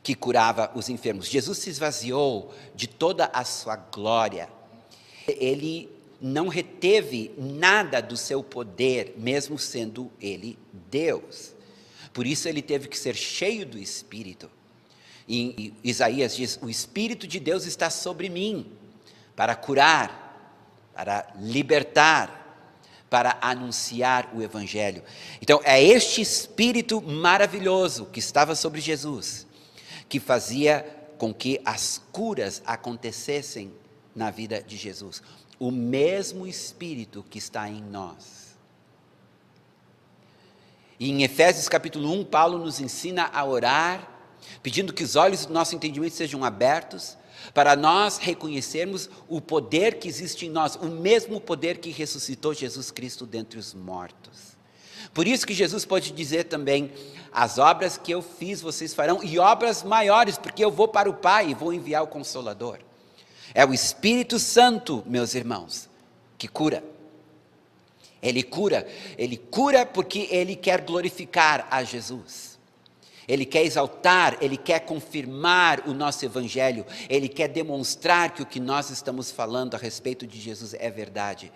que curava os enfermos. Jesus se esvaziou de toda a sua glória. Ele não reteve nada do seu poder, mesmo sendo ele Deus. Por isso ele teve que ser cheio do Espírito. E Isaías diz: o Espírito de Deus está sobre mim, para curar, para libertar, para anunciar o Evangelho. Então é este Espírito maravilhoso que estava sobre Jesus, que fazia com que as curas acontecessem na vida de Jesus. O mesmo Espírito que está em nós. E em Efésios capítulo 1, Paulo nos ensina a orar, pedindo que os olhos do nosso entendimento sejam abertos, para nós reconhecermos o poder que existe em nós, o mesmo poder que ressuscitou Jesus Cristo dentre os mortos. Por isso que Jesus pode dizer também: as obras que eu fiz vocês farão, e obras maiores, porque eu vou para o Pai e vou enviar o Consolador. É o Espírito Santo, meus irmãos, que cura. Ele cura porque Ele quer glorificar a Jesus. Ele quer exaltar, Ele quer confirmar o nosso Evangelho. Ele quer demonstrar que o que nós estamos falando a respeito de Jesus é verdade.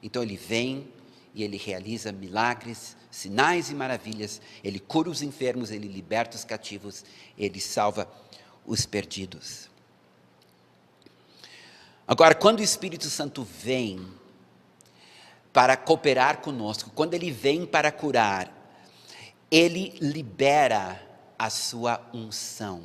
Então Ele vem e Ele realiza milagres, sinais e maravilhas. Ele cura os enfermos, Ele liberta os cativos, Ele salva os perdidos. Agora, quando o Espírito Santo vem para cooperar conosco, quando Ele vem para curar, Ele libera a sua unção.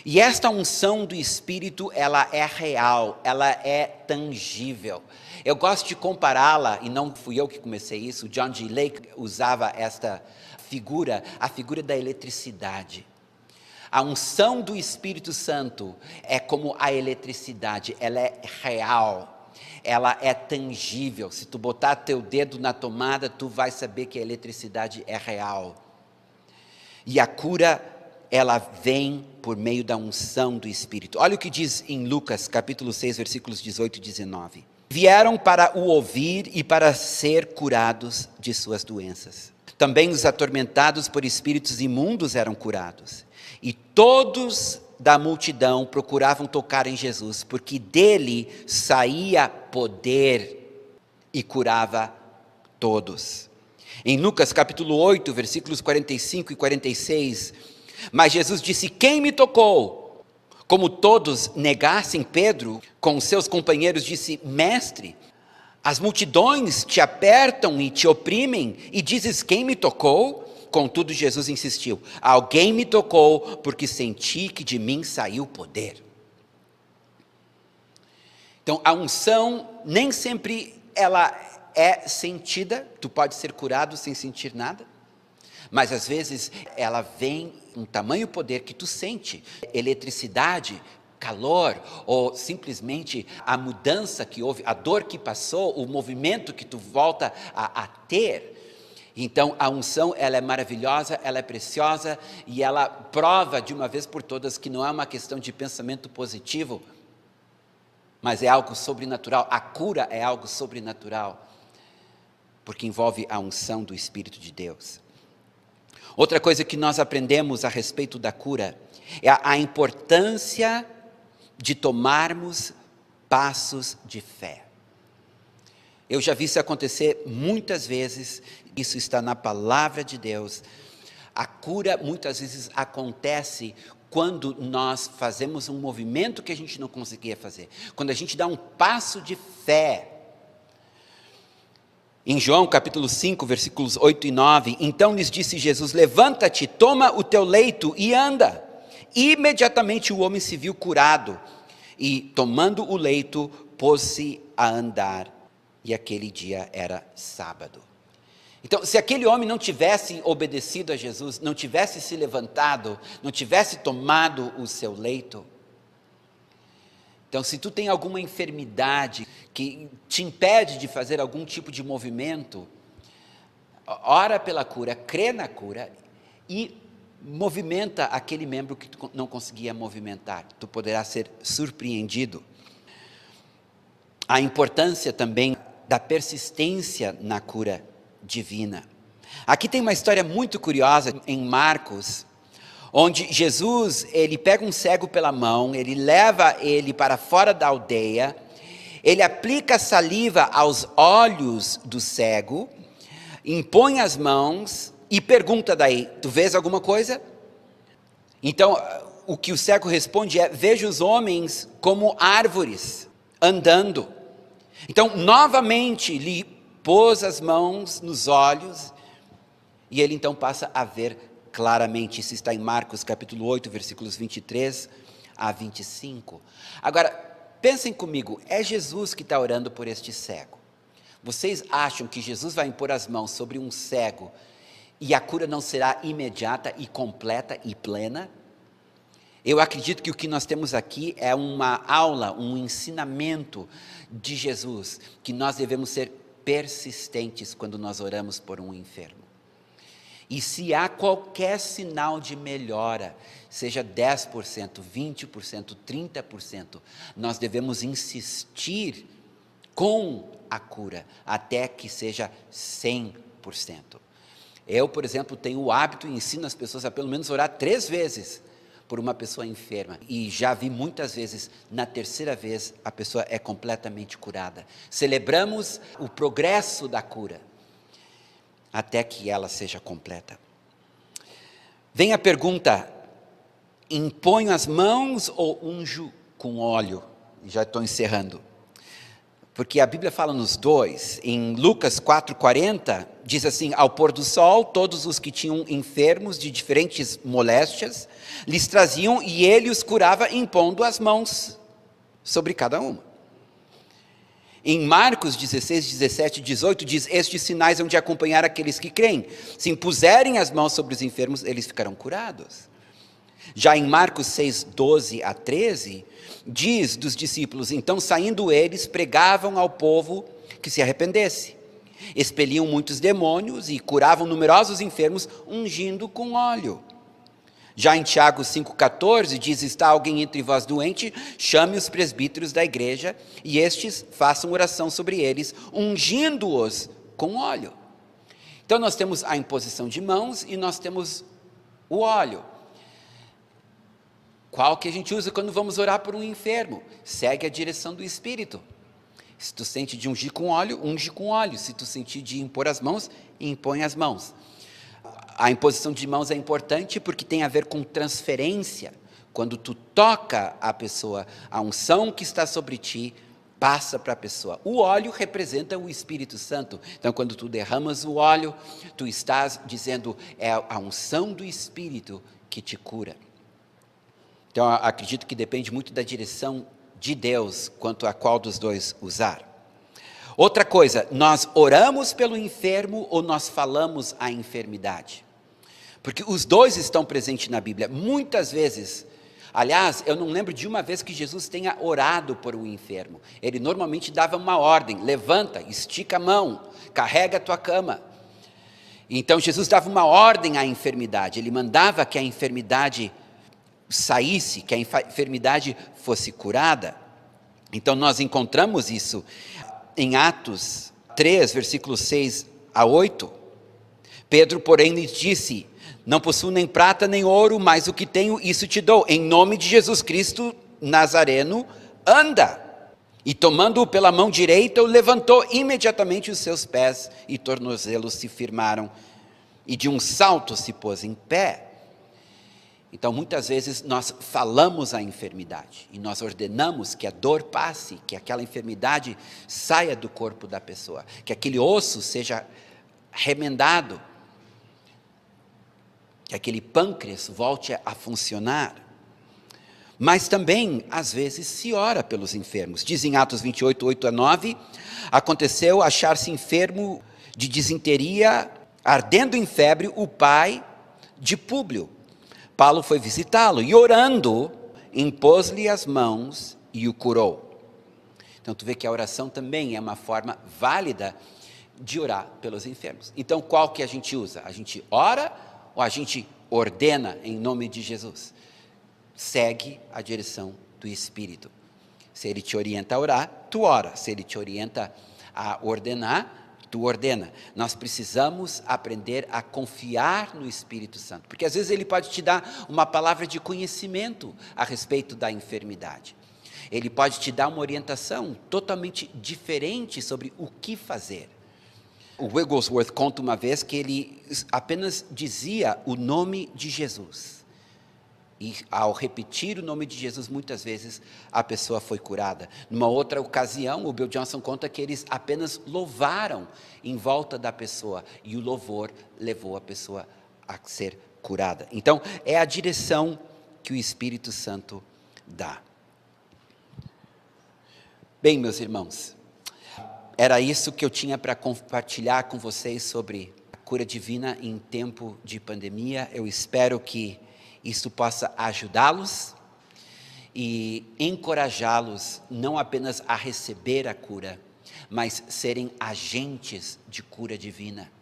E esta unção do Espírito, ela é real, ela é tangível. Eu gosto de compará-la, e não fui eu que comecei isso, John G. Lake usava esta figura, a figura da eletricidade. A unção do Espírito Santo é como a eletricidade, ela é real, ela é tangível. Se tu botar teu dedo na tomada, tu vai saber que a eletricidade é real. E a cura, ela vem por meio da unção do Espírito. Olha o que diz em Lucas, capítulo 6, versículos 18 e 19. Vieram para o ouvir e para ser curados de suas doenças. Também os atormentados por espíritos imundos eram curados. E todos da multidão procuravam tocar em Jesus, porque dele saía poder e curava todos. Em Lucas capítulo 8, versículos 45 e 46, mas Jesus disse: quem me tocou? Como todos negassem, Pedro, com seus companheiros, disse: mestre, as multidões te apertam e te oprimem, e dizes: quem me tocou? Contudo, Jesus insistiu: alguém me tocou, porque senti que de mim saiu poder. Então, a unção nem sempre ela é sentida. Tu pode ser curado sem sentir nada, mas às vezes ela vem um tamanho poder que tu sente, eletricidade, calor, ou simplesmente a mudança que houve, a dor que passou, o movimento que tu volta a ter. Então a unção, ela é maravilhosa, ela é preciosa, e ela prova de uma vez por todas que não é uma questão de pensamento positivo, mas é algo sobrenatural. A cura é algo sobrenatural, porque envolve a unção do Espírito de Deus. Outra coisa que nós aprendemos a respeito da cura é a importância de tomarmos passos de fé. Eu já vi isso acontecer muitas vezes, isso está na palavra de Deus. A cura muitas vezes acontece quando nós fazemos um movimento que a gente não conseguia fazer, quando a gente dá um passo de fé. Em João capítulo 5, versículos 8 e 9, então lhes disse Jesus: levanta-te, toma o teu leito e anda. Imediatamente o homem se viu curado, e tomando o leito, pôs-se a andar, e aquele dia era sábado. Então, se aquele homem não tivesse obedecido a Jesus, não tivesse se levantado, não tivesse tomado o seu leito, então, se tu tem alguma enfermidade que te impede de fazer algum tipo de movimento, ora pela cura, crê na cura e movimenta aquele membro que tu não conseguia movimentar. Tu poderás ser surpreendido. A importância também da persistência na cura divina. Aqui tem uma história muito curiosa em Marcos, onde Jesus, ele pega um cego pela mão, ele leva ele para fora da aldeia, ele aplica saliva aos olhos do cego, impõe as mãos e pergunta daí: tu vês alguma coisa? Então, o que o cego responde é: vejo os homens como árvores, andando. Então, novamente, lhe pôs as mãos nos olhos, e ele então passa a ver claramente. Isso está em Marcos capítulo 8, versículos 23 a 25. Agora, pensem comigo, é Jesus que está orando por este cego. Vocês acham que Jesus vai impor as mãos sobre um cego e a cura não será imediata e completa e plena? Eu acredito que o que nós temos aqui é uma aula, um ensinamento de Jesus, que nós devemos ser persistentes quando nós oramos por um enfermo. E se há qualquer sinal de melhora, seja 10%, 20%, 30%, nós devemos insistir com a cura, até que seja 100%. Eu, por exemplo, tenho o hábito e ensino as pessoas a pelo menos orar 3 vezes por uma pessoa enferma. E já vi muitas vezes, na terceira vez, a pessoa é completamente curada. Celebramos o progresso da cura, até que ela seja completa. Vem a pergunta: imponho as mãos ou unjo com óleo? Já estou encerrando. Porque a Bíblia fala nos dois. Em Lucas 4,40, diz assim: ao pôr do sol, todos os que tinham enfermos de diferentes moléstias, lhes traziam e ele os curava impondo as mãos sobre cada uma. Em Marcos 16, 17 e 18 diz: estes sinais hão de acompanhar aqueles que creem. Se impuserem as mãos sobre os enfermos, eles ficarão curados. Já em Marcos 6, 12 a 13, diz dos discípulos: então saindo eles, pregavam ao povo que se arrependesse. Expeliam muitos demônios e curavam numerosos enfermos, ungindo com óleo. Já em Tiago 5,14 diz: está alguém entre vós doente, chame os presbíteros da igreja, e estes façam oração sobre eles, ungindo-os com óleo. Então nós temos a imposição de mãos e nós temos o óleo. Qual que a gente usa quando vamos orar por um enfermo? Segue a direção do Espírito. Se tu sente de ungir com óleo, unge com óleo. Se tu sentir de impor as mãos, impõe as mãos. A imposição de mãos é importante porque tem a ver com transferência. Quando tu toca a pessoa, a unção que está sobre ti passa para a pessoa. O óleo representa o Espírito Santo. Então, quando tu derramas o óleo, tu estás dizendo, é a unção do Espírito que te cura. Então, acredito que depende muito da direção de Deus quanto a qual dos dois usar. Outra coisa, nós oramos pelo enfermo ou nós falamos a enfermidade? Porque os dois estão presentes na Bíblia. Muitas vezes, aliás, eu não lembro de uma vez que Jesus tenha orado por um enfermo. Ele normalmente dava uma ordem, levanta, estica a mão, carrega a tua cama. Então Jesus dava uma ordem à enfermidade, ele mandava que a enfermidade saísse, que a enfermidade fosse curada. Então nós encontramos isso em Atos 3, versículos 6 a 8. Pedro, porém, lhes disse: não possuo nem prata nem ouro, mas o que tenho, isso te dou. Em nome de Jesus Cristo Nazareno, anda. E tomando-o pela mão direita, o levantou. Imediatamente os seus pés e tornozelos se firmaram, e de um salto se pôs em pé. Então, muitas vezes, nós falamos a enfermidade, e nós ordenamos que a dor passe, que aquela enfermidade saia do corpo da pessoa, que aquele osso seja remendado, que aquele pâncreas volte a funcionar. Mas também, às vezes, se ora pelos enfermos. Diz em Atos 28, 8 a 9, aconteceu achar-se enfermo de disenteria, ardendo em febre, o pai de Públio. Paulo foi visitá-lo e, orando, impôs-lhe as mãos e o curou. Então, tu vê que a oração também é uma forma válida de orar pelos enfermos. Então, qual que a gente usa? A gente ora ou a gente ordena em nome de Jesus? Segue a direção do Espírito. Se ele te orienta a orar, tu ora. Se ele te orienta a ordenar, tu ordena. Nós precisamos aprender a confiar no Espírito Santo, porque às vezes ele pode te dar uma palavra de conhecimento a respeito da enfermidade. Ele pode te dar uma orientação totalmente diferente sobre o que fazer. O Wigglesworth conta uma vez que ele apenas dizia o nome de Jesus. E ao repetir o nome de Jesus, muitas vezes a pessoa foi curada. Numa outra ocasião, o Bill Johnson conta que eles apenas louvaram em volta da pessoa, e o louvor levou a pessoa a ser curada. Então, é a direção que o Espírito Santo dá. Bem, meus irmãos, era isso que eu tinha para compartilhar com vocês sobre a cura divina em tempo de pandemia. Eu espero que isso possa ajudá-los e encorajá-los não apenas a receber a cura, mas serem agentes de cura divina,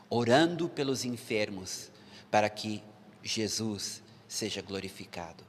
orando pelos enfermos para que Jesus seja glorificado.